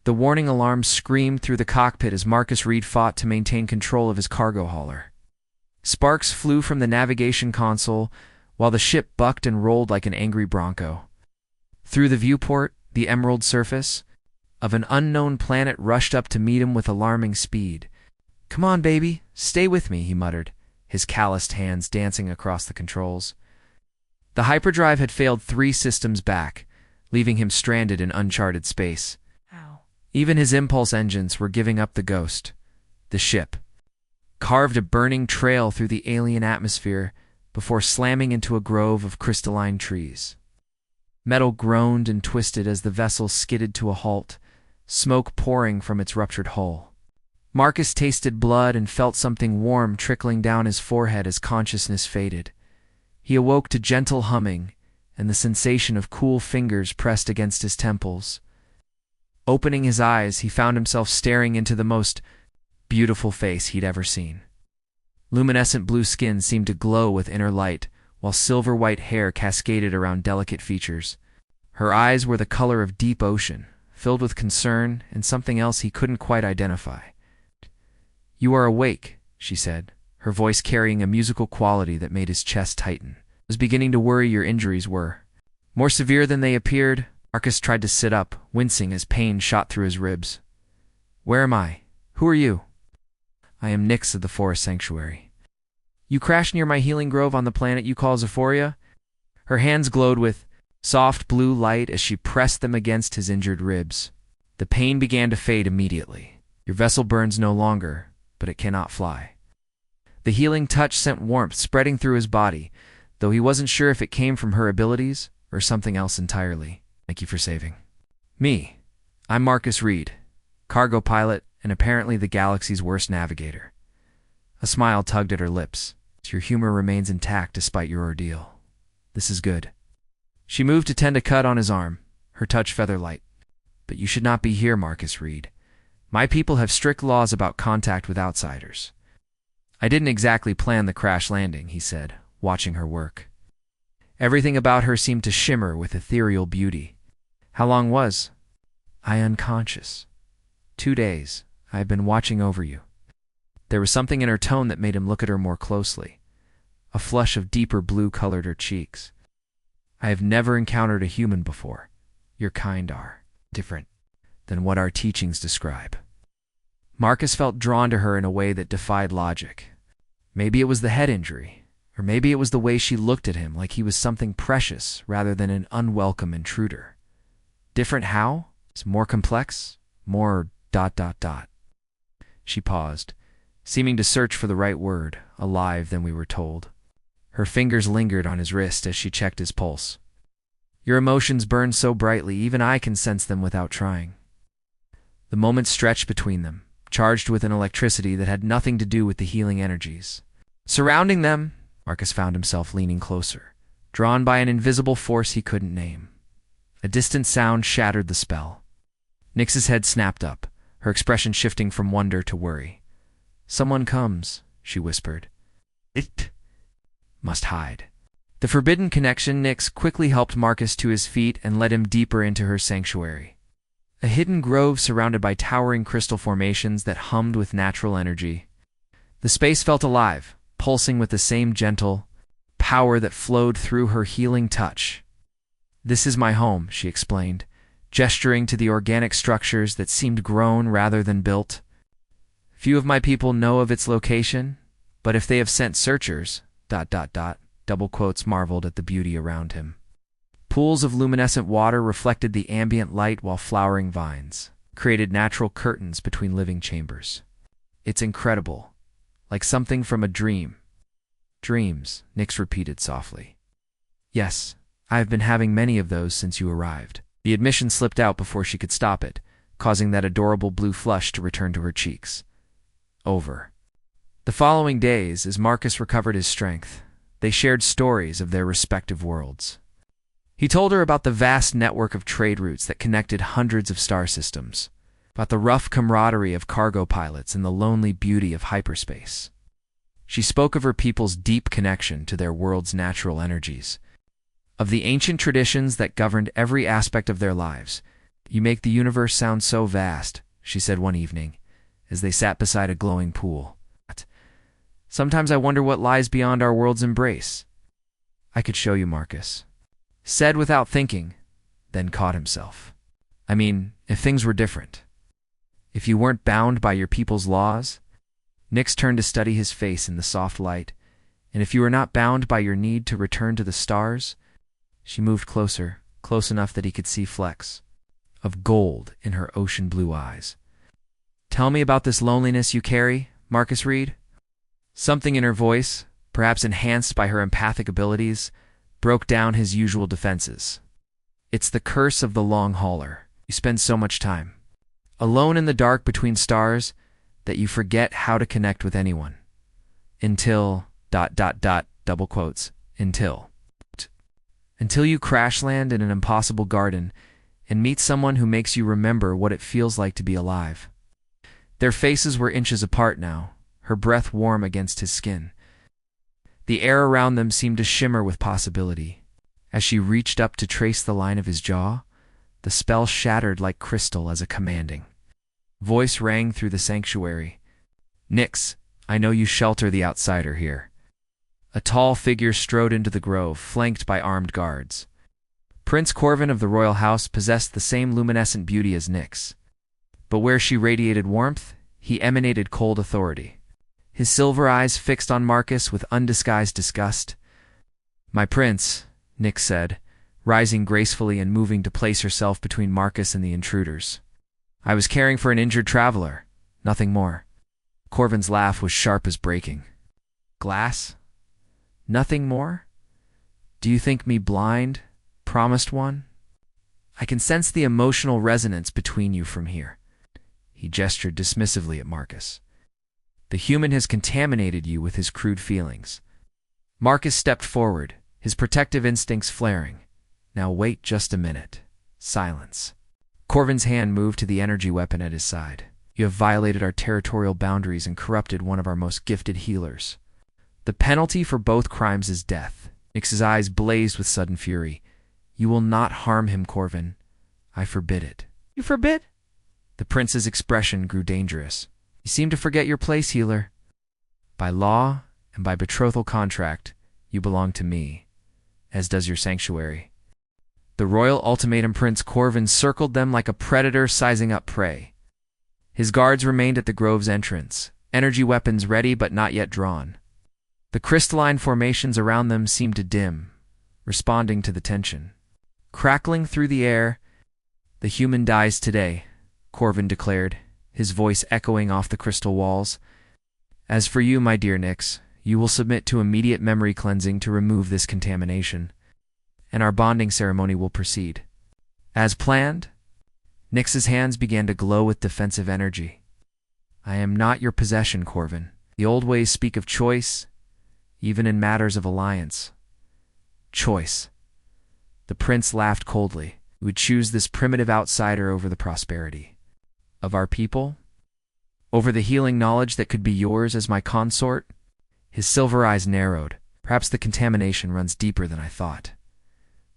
The warning alarm screamed through the cockpit as Marcus Reed fought to maintain control of his cargo hauler. Sparks flew from the navigation console, while the ship bucked and rolled like an angry bronco. Through the viewport, the emerald surface of an unknown planet rushed up to meet him with alarming speed. "Come on, baby, stay with me," he muttered, his calloused hands dancing across the controls. The hyperdrive had failed 3 systems back, leaving him stranded in uncharted space. Even his impulse engines were giving up the ghost. The ship carved a burning trail through the alien atmosphere before slamming into a grove of crystalline trees. Metal groaned and twisted as the vessel skidded to a halt, smoke pouring from its ruptured hull. Marcus tasted blood and felt something warm trickling down his forehead as consciousness faded. He awoke to gentle humming and the sensation of cool fingers pressed against his temples. Opening his eyes, he found himself staring into the most beautiful face he'd ever seen. Luminescent blue skin seemed to glow with inner light, while silver-white hair cascaded around delicate features. Her eyes were the color of deep ocean, filled with concern and something else he couldn't quite identify. "You are awake," she said, her voice carrying a musical quality that made his chest tighten. "I was beginning to worry your injuries were more severe than they appeared." Marcus tried to sit up, wincing as pain shot through his ribs. "Where am I? Who are you?" "I am Nyx of the Forest Sanctuary." "You crashed near my healing grove on the planet you call Zephoria?" Her hands glowed with soft blue light as she pressed them against his injured ribs. The pain began to fade immediately. "Your vessel burns no longer, but it cannot fly." The healing touch sent warmth spreading through his body, though he wasn't sure if it came from her abilities or something else entirely. "Thank you for saving me. I'm Marcus Reed, cargo pilot and apparently the galaxy's worst navigator." A smile tugged at her lips. "Your humor remains intact despite your ordeal. This is good." She moved to tend a cut on his arm, her touch feather-light. "But you should not be here, Marcus Reed. My people have strict laws about contact with outsiders." "I didn't exactly plan the crash landing," he said, watching her work. Everything about her seemed to shimmer with ethereal beauty. "How long was I unconscious?" 2 days. I have been watching over you." There was something in her tone that made him look at her more closely. A flush of deeper blue colored her cheeks. "I have never encountered a human before. Your kind are different than what our teachings describe." Marcus felt drawn to her in a way that defied logic. Maybe it was the head injury, or maybe it was the way she looked at him like he was something precious rather than an unwelcome intruder. Different how? More complex? More ... She paused, seeming to search for the right word, alive than we were told. Her fingers lingered on his wrist as she checked his pulse. "Your emotions burn so brightly, even I can sense them without trying." The moment stretched between them, charged with an electricity that had nothing to do with the healing energies. Surrounding them, Marcus found himself leaning closer, drawn by an invisible force he couldn't name. A distant sound shattered the spell. Nyx's head snapped up, her expression shifting from wonder to worry. "Someone comes," she whispered. "It must hide." The forbidden connection, Nyx quickly helped Marcus to his feet and led him deeper into her sanctuary. A hidden grove surrounded by towering crystal formations that hummed with natural energy. The space felt alive, pulsing with the same gentle power that flowed through her healing touch. "This is my home," she explained, gesturing to the organic structures that seemed grown rather than built. "Few of my people know of its location, but if they have sent searchers..." Double quotes marveled at the beauty around him. Pools of luminescent water reflected the ambient light while flowering vines created natural curtains between living chambers. "It's incredible, like something from a dream." "Dreams," Nyx repeated softly. "Yes, I have been having many of those since you arrived." The admission slipped out before she could stop it, causing that adorable blue flush to return to her cheeks. Over the following days, as Marcus recovered his strength, they shared stories of their respective worlds. He told her about the vast network of trade routes that connected hundreds of star systems, about the rough camaraderie of cargo pilots and the lonely beauty of hyperspace. She spoke of her people's deep connection to their world's natural energies, of the ancient traditions that governed every aspect of their lives, You make the universe sound so vast, she said one evening, as they sat beside a glowing pool. Sometimes I wonder what lies beyond our world's embrace. I could show you, Marcus. Said without thinking, then caught himself. I mean, if things were different. If you weren't bound by your people's laws. Nyx turned to study his face in the soft light, and if you were not bound by your need to return to the stars. She moved closer, close enough that he could see flecks of gold in her ocean blue eyes. Tell me about this loneliness you carry, Marcus Reed. Something in her voice, perhaps enhanced by her empathic abilities, broke down his usual defenses. It's the curse of the long hauler. You spend so much time alone in the dark between stars that you forget how to connect with anyone. Until, double quotes, until you crash land in an impossible garden and meet someone who makes you remember what it feels like to be alive. Their faces were inches apart now, her breath warm against his skin. The air around them seemed to shimmer with possibility. As she reached up to trace the line of his jaw, the spell shattered like crystal as a commanding voice rang through the sanctuary. Nyx, I know you shelter the outsider here. A tall figure strode into the grove, flanked by armed guards. Prince Corvin of the royal house possessed the same luminescent beauty as Nyx, but where she radiated warmth, he emanated cold authority. His silver eyes fixed on Marcus with undisguised disgust. My prince, Nyx said, rising gracefully and moving to place herself between Marcus and the intruders. I was caring for an injured traveler, nothing more. Corvin's laugh was sharp as breaking. Glass? Nothing more? Do you think me blind, promised one? I can sense the emotional resonance between you from here. He gestured dismissively at Marcus. The human has contaminated you with his crude feelings. Marcus stepped forward, his protective instincts flaring. Now wait just a minute. Silence. Corvin's hand moved to the energy weapon at his side. You have violated our territorial boundaries and corrupted one of our most gifted healers. The penalty for both crimes is death. Nyx's eyes blazed with sudden fury. You will not harm him, Corvin. I forbid it. You forbid? The prince's expression grew dangerous. You seem to forget your place, healer. By law and by betrothal contract, you belong to me, as does your sanctuary. The royal ultimatum. Prince Corvin circled them like a predator sizing up prey. His guards remained at the grove's entrance, energy weapons ready but not yet drawn. The crystalline formations around them seemed to dim, responding to the tension. Crackling through the air, the human dies today, Corvin declared, his voice echoing off the crystal walls. As for you, my dear Nyx, you will submit to immediate memory cleansing to remove this contamination, and our bonding ceremony will proceed. As planned, Nyx's hands began to glow with defensive energy. I am not your possession, Corvin. The old ways speak of choice, even in matters of alliance. Choice. The prince laughed coldly. You would choose this primitive outsider over the prosperity of our people? Over the healing knowledge that could be yours as my consort? His silver eyes narrowed. Perhaps the contamination runs deeper than I thought.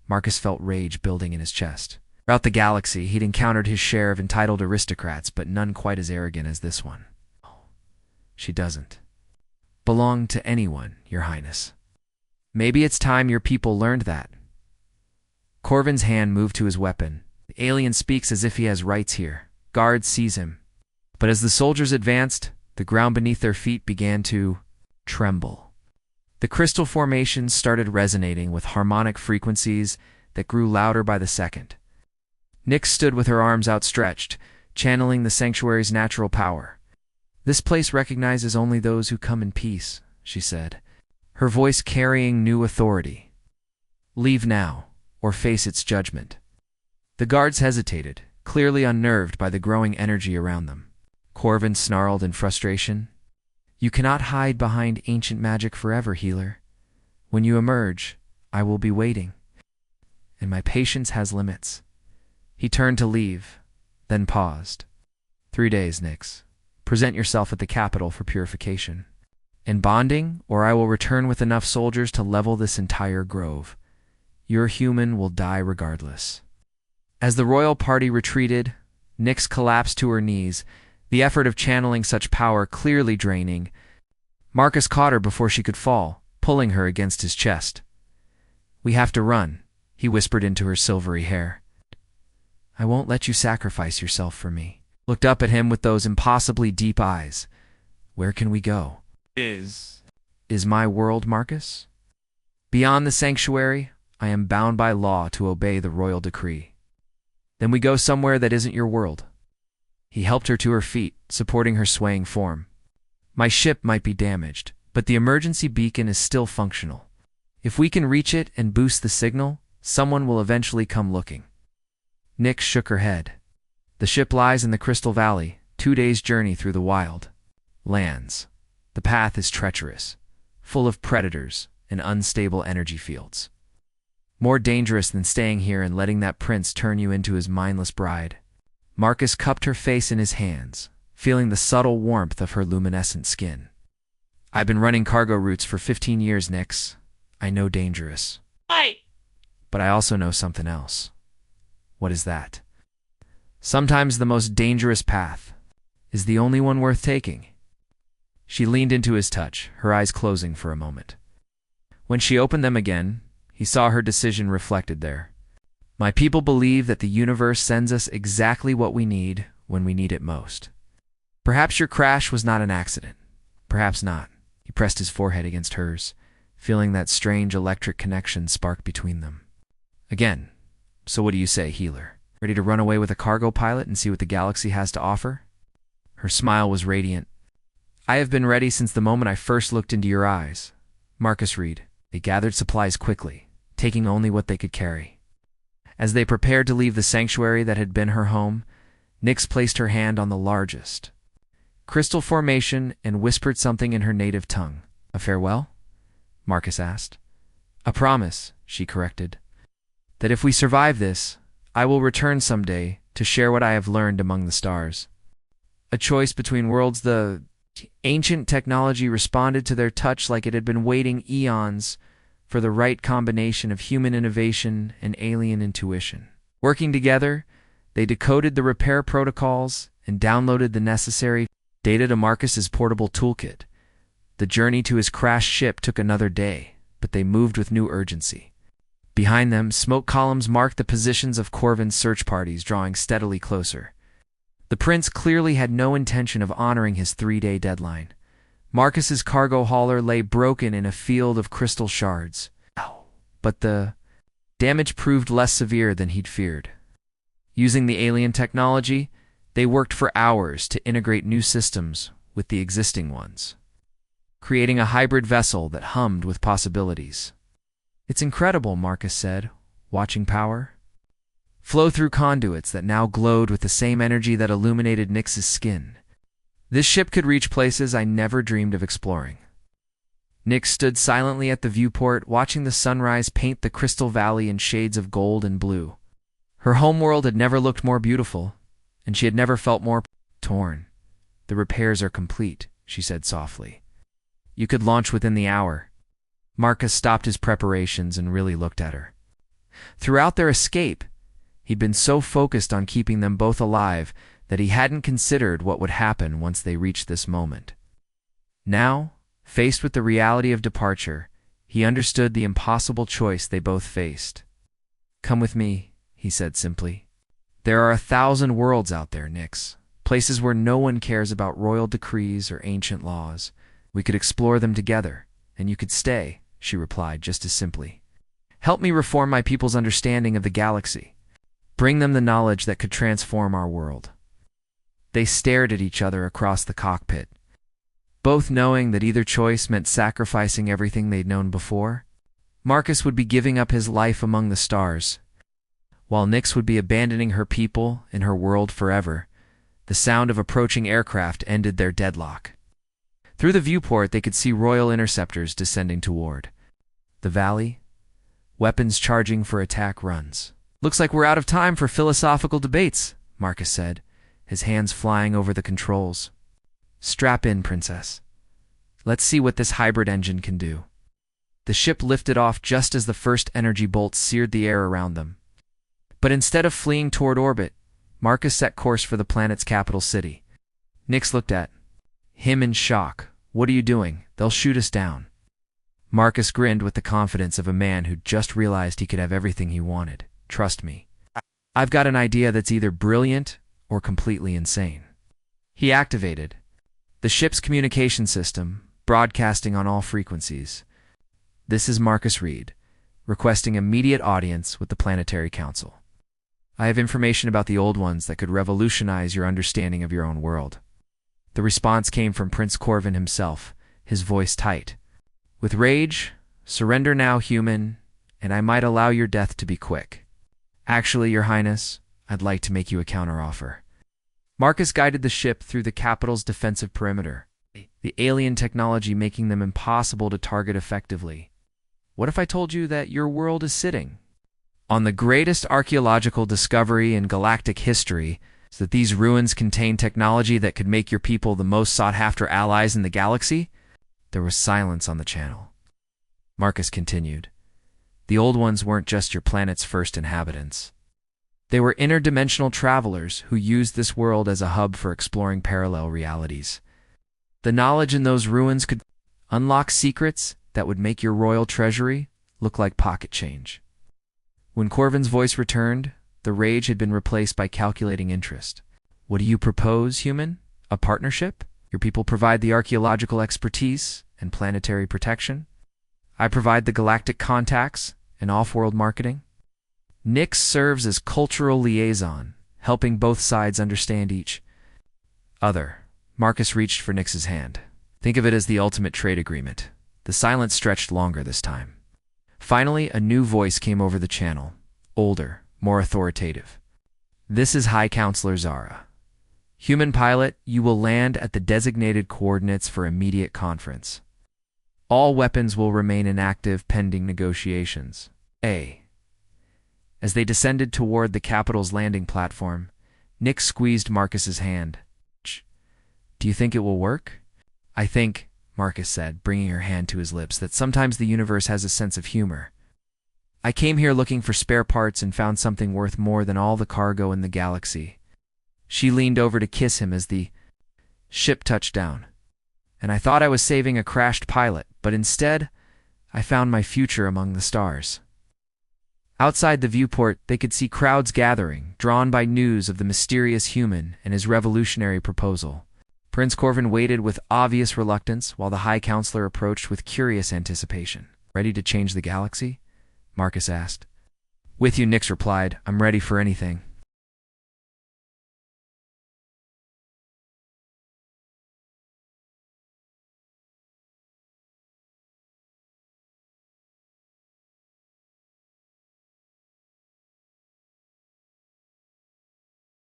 Marcus felt rage building in his chest. Throughout the galaxy, he'd encountered his share of entitled aristocrats, but none quite as arrogant as this one. She doesn't belong to anyone, Your Highness. Maybe it's time your people learned that. Corvin's hand moved to his weapon. The alien speaks as if he has rights here. Guards seize him. But as the soldiers advanced, the ground beneath their feet began to tremble. The crystal formations started resonating with harmonic frequencies that grew louder by the second. Nyx stood with her arms outstretched, channeling the sanctuary's natural power. This place recognizes only those who come in peace, she said, her voice carrying new authority. Leave now, or face its judgment. The guards hesitated, clearly unnerved by the growing energy around them. Corvin snarled in frustration. You cannot hide behind ancient magic forever, healer. When you emerge, I will be waiting. And my patience has limits. He turned to leave, then paused. 3 days, Nyx. Present yourself at the capital for purification. And bonding, or I will return with enough soldiers to level this entire grove. Your human will die regardless. As the royal party retreated, Nyx collapsed to her knees, the effort of channeling such power clearly draining. Marcus caught her before she could fall, pulling her against his chest. "We have to run," he whispered into her silvery hair. "I won't let you sacrifice yourself for me." Looked up at him with those impossibly deep eyes. "Where can we go?" Is my world, Marcus? Beyond the sanctuary, I am bound by law to obey the royal decree. Then we go somewhere that isn't your world. He helped her to her feet, supporting her swaying form. My ship might be damaged, but the emergency beacon is still functional. If we can reach it and boost the signal, someone will eventually come looking. Nyx shook her head. The ship lies in the Crystal Valley, 2 days' journey through the wild lands. The path is treacherous, full of predators and unstable energy fields. More dangerous than staying here and letting that prince turn you into his mindless bride. Marcus cupped her face in his hands, feeling the subtle warmth of her luminescent skin. "I've been running cargo routes for 15 years, Nyx. I know dangerous. But I also know something else." "What is that?" "Sometimes the most dangerous path is the only one worth taking." She leaned into his touch, her eyes closing for a moment. When she opened them again, he saw her decision reflected there. "My people believe that the universe sends us exactly what we need when we need it most. Perhaps your crash was not an accident. Perhaps not." He pressed his forehead against hers, feeling that strange electric connection spark between them. "Again, so what do you say, healer? Ready to run away with a cargo pilot and see what the galaxy has to offer?" Her smile was radiant. "I have been ready since the moment I first looked into your eyes." Marcus read. They gathered supplies quickly, taking only what they could carry. As they prepared to leave the sanctuary that had been her home, Nyx placed her hand on the largest crystal formation and whispered something in her native tongue. "A farewell?" Marcus asked. "A promise," she corrected, "that if we survive this, I will return someday to share what I have learned among the stars." A choice between worlds. The ancient technology responded to their touch like it had been waiting eons for the right combination of human innovation and alien intuition. Working together, they decoded the repair protocols and downloaded the necessary data to Marcus's portable toolkit. The journey to his crashed ship took another day, but they moved with new urgency. Behind them, smoke columns marked the positions of Corvin's search parties, drawing steadily closer. The prince clearly had no intention of honoring his 3-day deadline. Marcus's cargo hauler lay broken in a field of crystal shards. But the damage proved less severe than he'd feared. Using the alien technology, they worked for hours to integrate new systems with the existing ones, creating a hybrid vessel that hummed with possibilities. "It's incredible," Marcus said, watching power flow through conduits that now glowed with the same energy that illuminated Nyx's skin. "This ship could reach places I never dreamed of exploring." Nyx stood silently at the viewport, watching the sunrise paint the Crystal Valley in shades of gold and blue. Her homeworld had never looked more beautiful, and she had never felt more torn. "The repairs are complete," she said softly. "You could launch within the hour." Marcus stopped his preparations and really looked at her. Throughout their escape, he'd been so focused on keeping them both alive that he hadn't considered what would happen once they reached this moment. Now, faced with the reality of departure, he understood the impossible choice they both faced. "Come with me," he said simply. "There are 1,000 worlds out there, Nyx, places where no one cares about royal decrees or ancient laws. We could explore them together, and you could stay," she replied just as simply. "Help me reform my people's understanding of the galaxy. Bring them the knowledge that could transform our world." They stared at each other across the cockpit, both knowing that either choice meant sacrificing everything they'd known before. Marcus would be giving up his life among the stars, while Nyx would be abandoning her people and her world forever. The sound of approaching aircraft ended their deadlock. Through the viewport, they could see royal interceptors descending toward the valley, weapons charging for attack runs. "Looks like we're out of time for philosophical debates," Marcus said, his hands flying over the controls. "Strap in, princess. Let's see what this hybrid engine can do." The ship lifted off just as the first energy bolts seared the air around them. But instead of fleeing toward orbit, Marcus set course for the planet's capital city. Nix looked at him in shock. "What are you doing? They'll shoot us down." Marcus grinned with the confidence of a man who'd just realized he could have everything he wanted. "Trust me. I've got an idea that's either brilliant or completely insane." He activated the ship's communication system, broadcasting on all frequencies. "This is Marcus Reed, requesting immediate audience with the Planetary Council. I have information about the old ones that could revolutionize your understanding of your own world." The response came from Prince Corvin himself, his voice tight. "With rage, surrender now, human, and I might allow your death to be quick. Actually, Your Highness, I'd like to make you a counteroffer." Marcus guided the ship through the capital's defensive perimeter, the alien technology making them impossible to target effectively. "What if I told you that your world is sitting on the greatest archaeological discovery in galactic history, so that these ruins contain technology that could make your people the most sought-after allies in the galaxy?" There was silence on the channel. Marcus continued. "The old ones weren't just your planet's first inhabitants. They were interdimensional travelers who used this world as a hub for exploring parallel realities. The knowledge in those ruins could unlock secrets that would make your royal treasury look like pocket change." When Corvin's voice returned, the rage had been replaced by calculating interest. "What do you propose, human? A partnership? Your people provide the archaeological expertise and planetary protection. I provide the galactic contacts and off-world marketing. Nix serves as cultural liaison, helping both sides understand each other." Marcus reached for Nix's hand. "Think of it as the ultimate trade agreement." The silence stretched longer this time. Finally, a new voice came over the channel, older, more authoritative. "This is High Counselor Zara. Human pilot, you will land at the designated coordinates for immediate conference. All weapons will remain inactive pending negotiations." As they descended toward the capital's landing platform, Nix squeezed Marcus's hand. "Do you think it will work?" "I think," Marcus said, bringing her hand to his lips, "that sometimes the universe has a sense of humor. I came here looking for spare parts and found something worth more than all the cargo in the galaxy." She leaned over to kiss him as the ship touched down. "And I thought I was saving a crashed pilot, but instead, I found my future among the stars." Outside the viewport, they could see crowds gathering, drawn by news of the mysterious human and his revolutionary proposal. Prince Corvin waited with obvious reluctance while the High Counselor approached with curious anticipation. "Ready to change the galaxy?" Marcus asked. "With you," Nix replied. "I'm ready for anything."